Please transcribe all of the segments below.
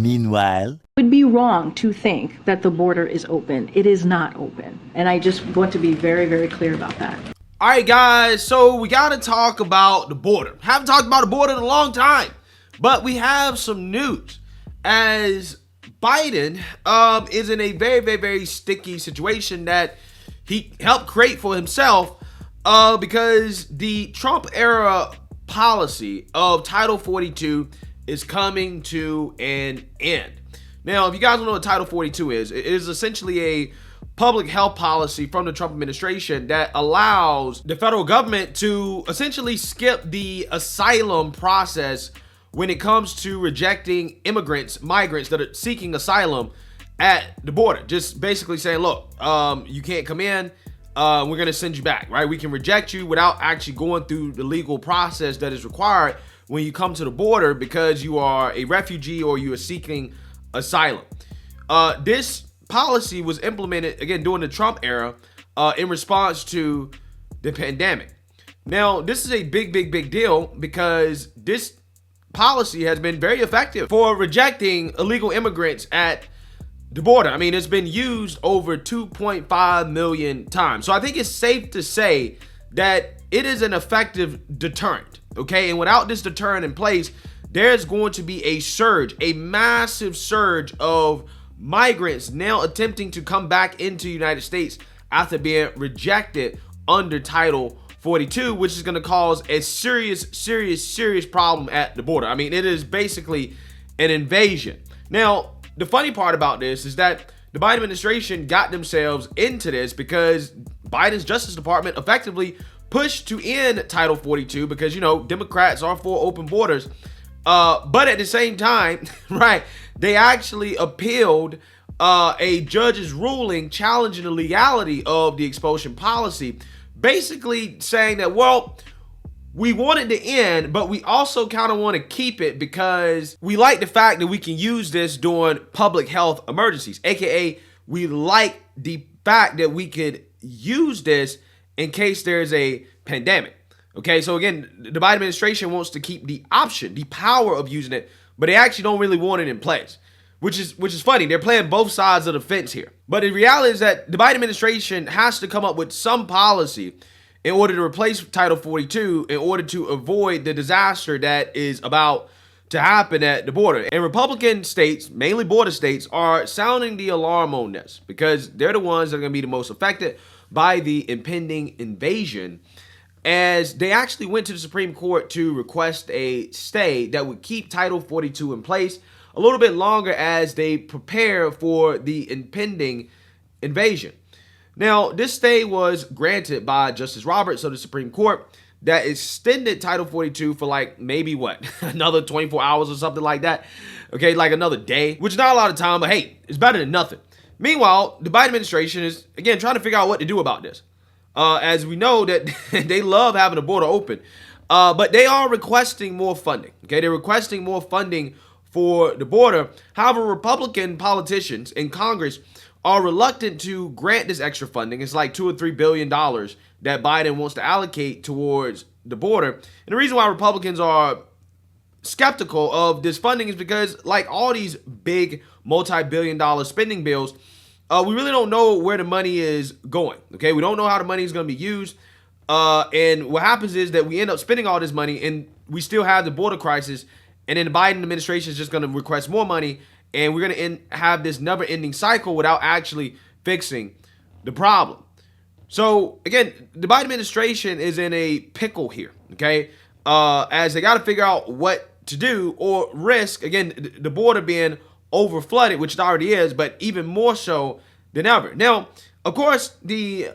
Meanwhile, it would be wrong to think that the border is open. It is not open. And I just want to be very, very clear about that. All right, guys, so we got to talk about the border. Haven't talked about the border in a long time, but we have some news. As Biden is in a very, very, very sticky situation that he helped create for himself because the Trump era policy of Title 42 is coming to an end. Now, if you guys don't know what Title 42 is, it is essentially a public health policy from the Trump administration that allows the federal government to essentially skip the asylum process when it comes to rejecting migrants that are seeking asylum at the border. Just basically saying, look, you can't come in, we're gonna send you back, right? We can reject you without actually going through the legal process that is required when you come to the border because you are a refugee or you are seeking asylum. This policy was implemented, again, during the Trump era in response to the pandemic. Now, this is a big, big, big deal because this policy has been very effective for rejecting illegal immigrants at the border. I mean, it's been used over 2.5 million times. So I think it's safe to say that it is an effective deterrent, okay? And without this deterrent in place, there's going to be a surge, a massive surge of migrants now attempting to come back into the United States after being rejected under Title 42, which is going to cause a serious problem at the border. I mean, it is basically an invasion. Now, the funny part about this is that the Biden administration got themselves into this because Biden's Justice Department effectively pushed to end Title 42 because, you know, Democrats are for open borders. But at the same time, right, they actually appealed a judge's ruling challenging the legality of the expulsion policy, basically saying that, well, we want it to end, but we also kind of want to keep it because we like the fact that we can use this during public health emergencies, aka we like the fact that we could use this in case there's a pandemic. Okay, so again, the Biden administration wants to keep the option, the power of using it, but they actually don't really want it in place, which is funny. They're playing both sides of the fence here. But the reality is that the Biden administration has to come up with some policy in order to replace Title 42 in order to avoid the disaster that is about to happen at the border. And Republican states, mainly border states, are sounding the alarm on this because they're the ones that are going to be the most affected by the impending invasion, as they actually went to the Supreme Court to request a stay that would keep Title 42 in place a little bit longer as they prepare for the impending invasion. Now, this stay was granted by Justice Roberts of the Supreme Court that extended Title 42 for like maybe what, another 24 hours or something like that. Okay, like another day, which is not a lot of time, but hey, it's better than nothing. Meanwhile, the Biden administration is, again, trying to figure out what to do about this. As we know that they love having the border open, but they are requesting more funding. Okay, they're requesting more funding for the border. However, Republican politicians in Congress are reluctant to grant this extra funding. It's like $2 or $3 billion that Biden wants to allocate towards the border. And the reason why Republicans are skeptical of this funding is because, like all these big multi-billion-dollar spending bills, we really don't know where the money is going. Okay, we don't know how the money is going to be used. And what happens is that we end up spending all this money and we still have the border crisis. And then the Biden administration is just going to request more money. And we're going to have this never-ending cycle without actually fixing the problem. So, again, the Biden administration is in a pickle here, okay? As they got to figure out what to do or risk, again, the border being over-flooded, which it already is, but even more so than ever. Now, of course, the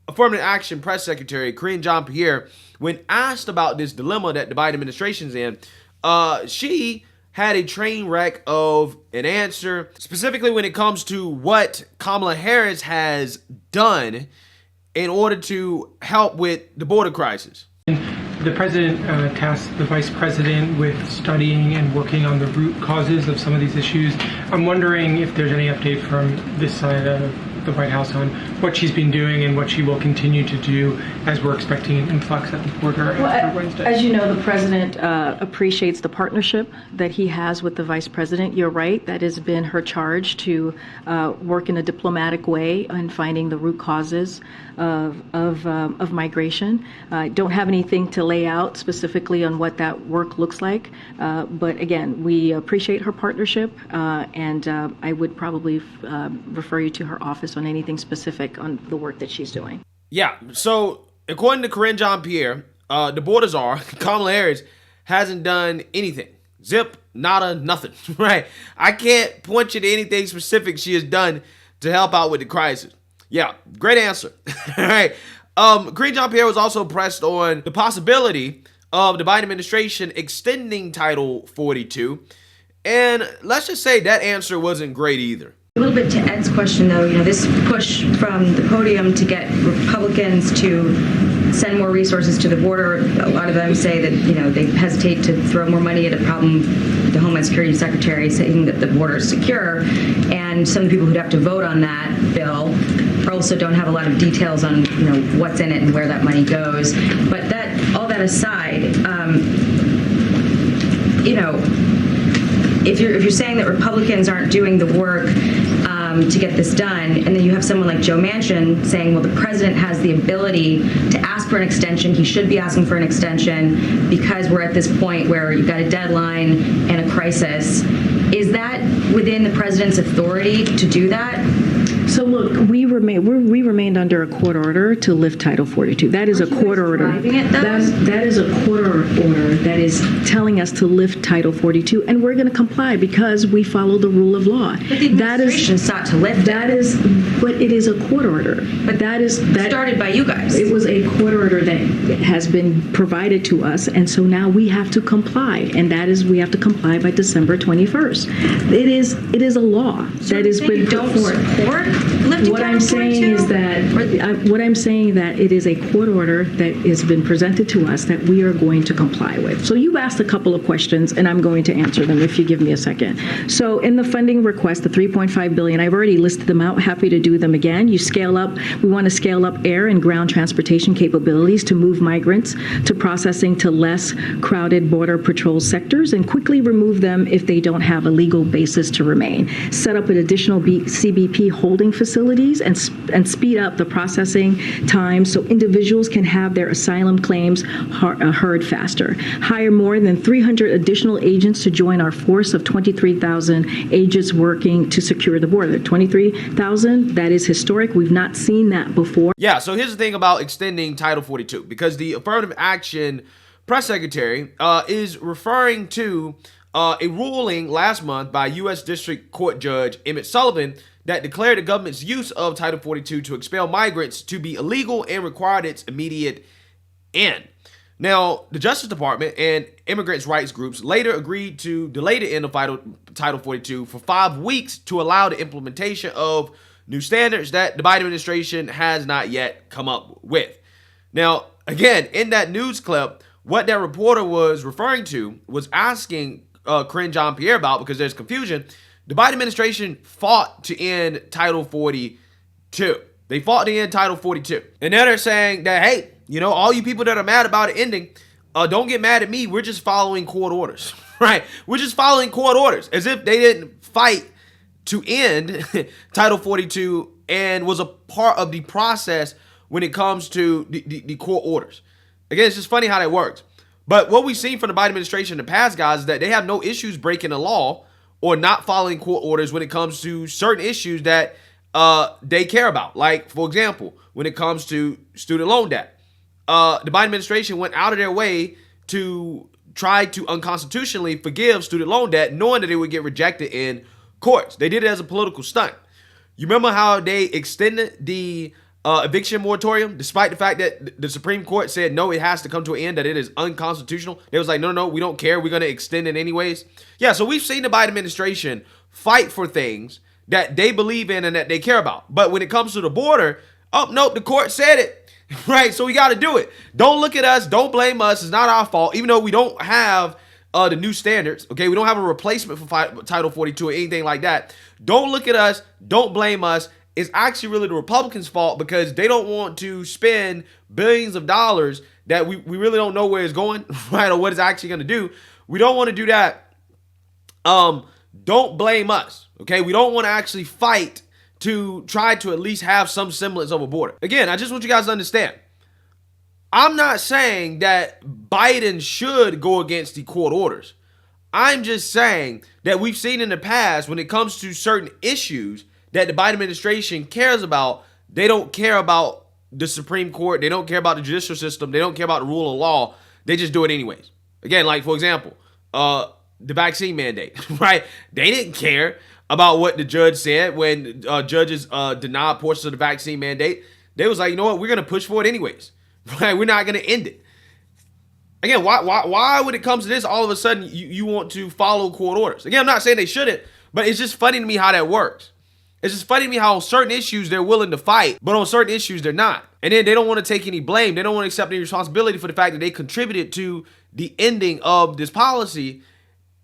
Affirmative Action Press Secretary, Karine Jean-Pierre, when asked about this dilemma that the Biden administration's in, she had a train wreck of an answer, specifically when it comes to what Kamala Harris has done in order to help with the border crisis. The president tasked the vice president with studying and working on the root causes of some of these issues. I'm wondering if there's any update from this side of the White House on what she's been doing and what she will continue to do as we're expecting an influx at the border after Wednesday. As you know, the president appreciates the partnership that he has with the vice president. You're right, that has been her charge to work in a diplomatic way in finding the root causes of migration. I don't have anything to lay out specifically on what that work looks like, but again, we appreciate her partnership, and I would probably refer you to her office on anything specific on the work that she's doing. Yeah, so according to Karine Jean-Pierre, the border czar, Kamala Harris, hasn't done anything. Zip, nada, nothing, right? I can't point you to anything specific she has done to help out with the crisis. Yeah, great answer. All right. Karine Jean-Pierre was also pressed on the possibility of the Biden administration extending Title 42. And let's just say that answer wasn't great either. A little bit to Ed's question, though, this push from the podium to get Republicans to send more resources to the border, a lot of them say that, they hesitate to throw more money at a problem. The Homeland Security Secretary saying that the border is secure, and some of the people who'd have to vote on that bill also don't have a lot of details on, what's in it and where that money goes. But all that aside, if you're saying that Republicans aren't doing the work to get this done, and then you have someone like Joe Manchin saying, well, the president has the ability to ask for an extension. He should be asking for an extension because we're at this point where you've got a deadline and a crisis. Is that within the president's authority to do that? So look, we remained under a court order to lift Title 42. That is a court order. That is a court order that is telling us to lift Title 42, and we're going to comply because we follow the rule of law. But the administration sought to lift but it is a court order. But that started by you guys. It was a court order that has been provided to us, and so now we have to comply, and we have to comply by December 21st. It is a law that has been put forth. What I'm saying is that it is a court order that has been presented to us that we are going to comply with. So you've asked a couple of questions, and I'm going to answer them if you give me a second. So in the funding request, the $3.5 billion, I've already listed them out. Happy to do them again. We want to scale up air and ground transportation capabilities to move migrants to processing to less crowded border patrol sectors and quickly remove them if they don't have a legal basis to remain. Set up an additional CBP holding facilities and speed up the processing time so individuals can have their asylum claims heard faster. Hire more than 300 additional agents to join our force of 23,000 agents working to secure the border. 23,000, that is historic. We've not seen that before. Yeah, so here's the thing about extending Title 42, because the Affirmative Action Press Secretary is referring to a ruling last month by U.S. District Court Judge Emmett Sullivan that declared the government's use of Title 42 to expel migrants to be illegal and required its immediate end. Now, the Justice Department and immigrants' rights groups later agreed to delay the end of Title 42 for 5 weeks to allow the implementation of new standards that the Biden administration has not yet come up with. Now, again, in that news clip, what that reporter was referring to was asking Karine Jean-Pierre about, because there's confusion. The Biden administration fought to end Title 42. They fought to end Title 42. And now they're saying that, hey, all you people that are mad about it ending, don't get mad at me. We're just following court orders, right? We're just following court orders, as if they didn't fight to end Title 42 and was a part of the process when it comes to the court orders. Again, it's just funny how that works. But what we've seen from the Biden administration in the past, guys, is that they have no issues breaking the law or not following court orders when it comes to certain issues that they care about. Like, for example, when it comes to student loan debt. The Biden administration went out of their way to try to unconstitutionally forgive student loan debt, knowing that it would get rejected in courts. They did it as a political stunt. You remember how they extended the eviction moratorium, despite the fact that the Supreme Court said, no, it has to come to an end, that it is unconstitutional. They was like, no, we don't care. We're going to extend it anyways. Yeah, so we've seen the Biden administration fight for things that they believe in and that they care about. But when it comes to the border, oh, nope, the court said it, right? So we got to do it. Don't look at us. Don't blame us. It's not our fault, even though we don't have the new standards, okay? We don't have a replacement for Title 42 or anything like that. Don't look at us. Don't blame us. It's actually really the Republicans' fault because they don't want to spend billions of dollars that we really don't know where it's going, right, or what it's actually going to do. We don't want to do that. Don't blame us, okay? We don't want to actually fight to try to at least have some semblance of a border. Again, I just want you guys to understand. I'm not saying that Biden should go against the court orders. I'm just saying that we've seen in the past when it comes to certain issues that the Biden administration cares about, they don't care about the Supreme Court. They don't care about the judicial system. They don't care about the rule of law. They just do it anyways. Again, like, for example, the vaccine mandate, right? They didn't care about what the judge said when judges denied portions of the vaccine mandate. They was like, you know what? We're going to push for it anyways, right? We're not going to end it. Again, why when it comes to this, all of a sudden you want to follow court orders? Again, I'm not saying they shouldn't, but it's just funny to me how that works. It's just funny to me how on certain issues they're willing to fight, but on certain issues they're not. And then they don't want to take any blame. They don't want to accept any responsibility for the fact that they contributed to the ending of this policy.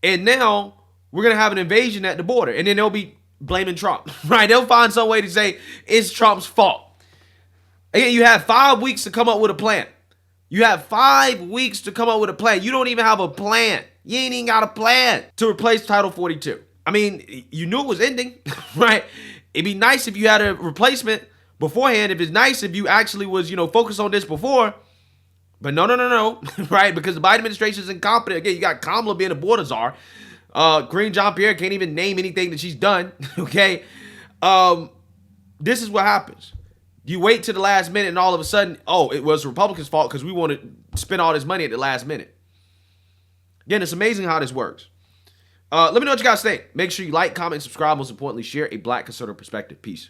And now we're going to have an invasion at the border. And then they'll be blaming Trump, right? They'll find some way to say it's Trump's fault. Again, you have 5 weeks to come up with a plan. You have 5 weeks to come up with a plan. You don't even have a plan. You ain't even got a plan to replace Title 42. I mean, you knew it was ending, right? It'd be nice if you had a replacement beforehand. If it's nice if you actually was, focused on this before. But no, right? Because the Biden administration is incompetent. Again, you got Kamala being a border czar. Karine Jean-Pierre can't even name anything that she's done, okay? This is what happens. You wait to the last minute and all of a sudden, oh, it was Republicans' fault because we want to spend all this money at the last minute. Again, it's amazing how this works. Let me know what you guys think. Make sure you like, comment, subscribe. Most importantly, share a Black conservative perspective. Peace.